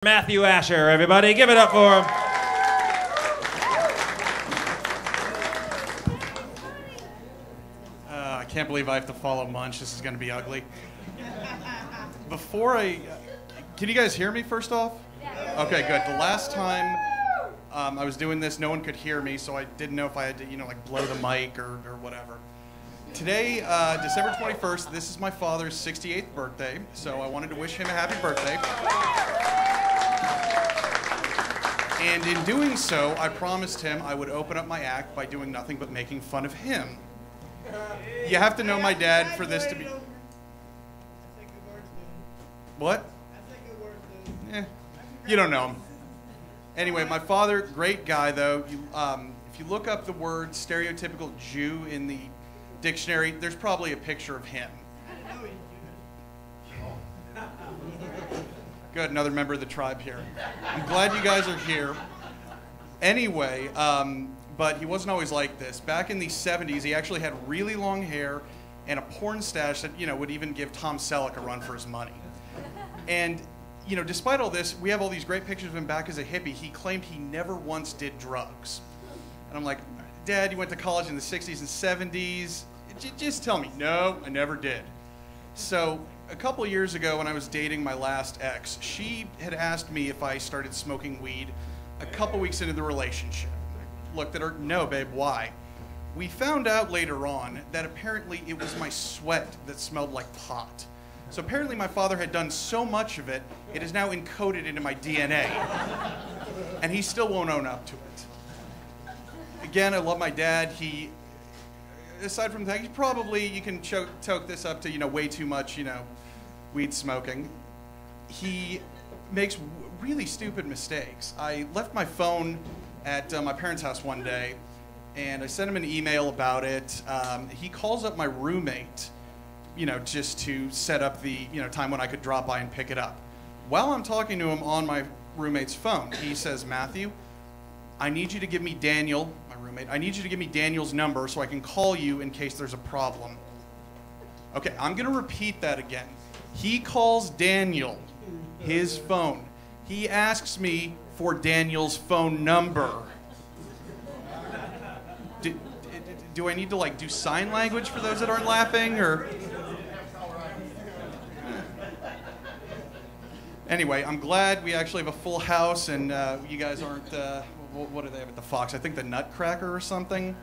Matthew Asher, everybody. Give it up for him. I can't believe I have to follow Munch. This is going to be ugly. Can you guys hear me first off? Okay, good. The last time I was doing this, no one could hear me, so I didn't know if I had to, like blow the mic or whatever. Today, December 21st, this is my father's 68th birthday, so I wanted to wish him a happy birthday. And in doing so, I promised him I would open up my act by doing nothing but making fun of him. You have to know my dad for this to be... What? You don't know him. Anyway, my father, great guy though. If you look up the word stereotypical Jew in the dictionary, there's probably a picture of him. Good, another member of the tribe here. I'm glad you guys are here. Anyway, but he wasn't always like this. Back in the 70s, he actually had really long hair and a porn stash that, would even give Tom Selleck a run for his money. And, despite all this, we have all these great pictures of him back as a hippie. He claimed he never once did drugs. And I'm like, Dad, you went to college in the 60s and 70s. Just tell me. No, I never did. So a couple of years ago when I was dating my last ex, she had asked me if I started smoking weed a couple weeks into the relationship. I looked at her, no, babe, why? We found out later on that apparently it was my sweat that smelled like pot. So apparently my father had done so much of it, it is now encoded into my DNA. And he still won't own up to it. Again, I love my dad. He, aside from that, you can choke this up to, way too much, weed smoking. He makes really stupid mistakes. I left my phone at my parents' house one day, and I sent him an email about it. He calls up my roommate, just to set up the, time when I could drop by and pick it up. While I'm talking to him on my roommate's phone, he says, Matthew, I need you to give me Daniel, my roommate, I need you to give me Daniel's number so I can call you in case there's a problem. Okay, I'm going to repeat that again. He calls Daniel his phone. He asks me for Daniel's phone number. Do I need to do sign language for those that aren't laughing, or? Anyway, I'm glad we actually have a full house and you guys aren't, what do they have at the Fox? I think the Nutcracker or something.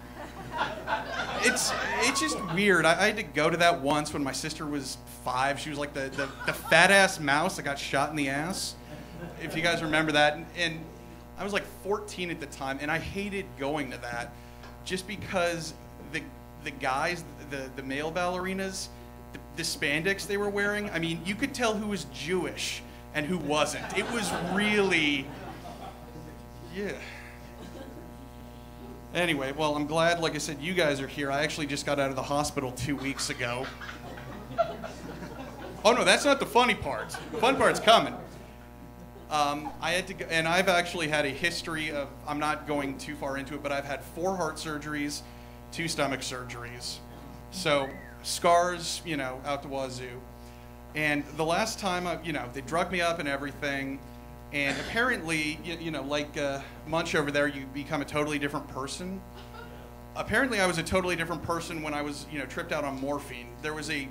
It's just weird. I had to go to that once when my sister was 5. She was like the fat ass mouse that got shot in the ass. If you guys remember that. And I was like 14 at the time, and I hated going to that just because the guys, the male ballerinas, the spandex they were wearing, I mean, you could tell who was Jewish and who wasn't. It was really, yeah. Anyway, well, I'm glad, like I said, you guys are here. I actually just got out of the hospital 2 weeks ago. Oh no, that's not the funny part. The fun part's coming. I had to go, and I've actually had a history of, I'm not going too far into it, but I've had 4 heart surgeries, 2 stomach surgeries. So, scars, out the wazoo. And the last time, they drugged me up and everything. And apparently, like Munch over there, you become a totally different person. Apparently, I was a totally different person when I was, tripped out on morphine. There was from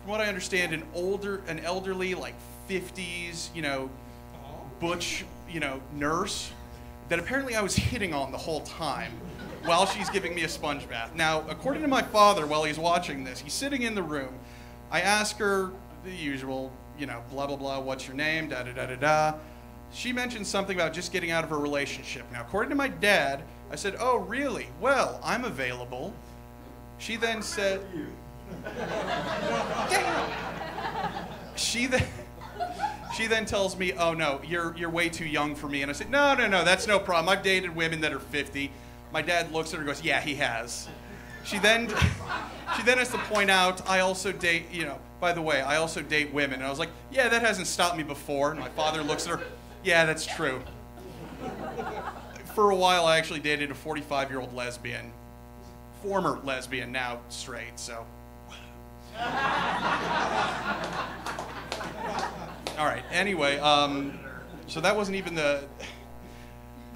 what I understand, an elderly, like 50s, butch, nurse that apparently I was hitting on the whole time while she's giving me a sponge bath. Now, according to my father, while he's watching this, he's sitting in the room. I ask her the usual, blah, blah, blah, what's your name, da-da-da-da-da. She mentioned something about just getting out of a relationship. Now, according to my dad, I said, oh, really? Well, I'm available. She then said... She then tells me, oh, no, you're way too young for me. And I said, no, that's no problem. I've dated women that are 50. My dad looks at her and goes, yeah, he has. She then has to point out, I also date, by the way, I also date women. And I was like, yeah, that hasn't stopped me before. And my father looks at her, yeah, that's true. For a while, I actually dated a 45-year-old lesbian. Former lesbian, now straight, so. All right, anyway, So that wasn't even the...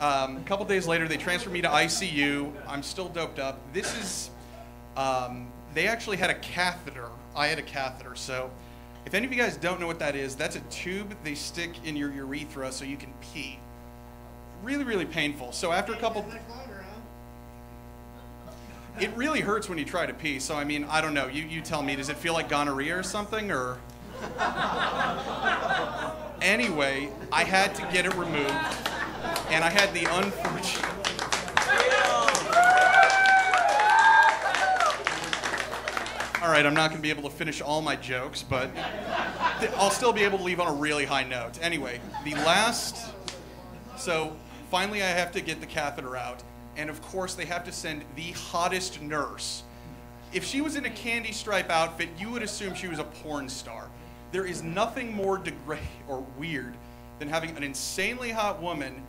a couple days later, they transferred me to ICU. I'm still doped up. This is... they actually had a catheter. I had a catheter. So if any of you guys don't know what that is, that's a tube they stick in your urethra so you can pee. Really, really painful. So after a couple... It really hurts when you try to pee. So, I mean, I don't know. You tell me. Does it feel like gonorrhea or something? Or... Anyway, I had to get it removed. And I had the unfortunate... All right, I'm not going to be able to finish all my jokes, but I'll still be able to leave on a really high note. Anyway, the last... So, finally I have to get the catheter out. And of course, they have to send the hottest nurse. If she was in a candy stripe outfit, you would assume she was a porn star. There is nothing more degrading or weird than having an insanely hot woman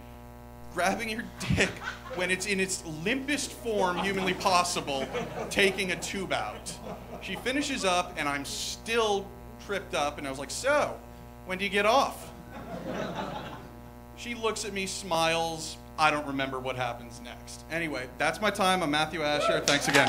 grabbing your dick when it's in its limpest form humanly possible, taking a tube out. She finishes up, and I'm still tripped up, and I was like, so, when do you get off? She looks at me, smiles. I don't remember what happens next. Anyway, that's my time. I'm Matthew Asher. Thanks again.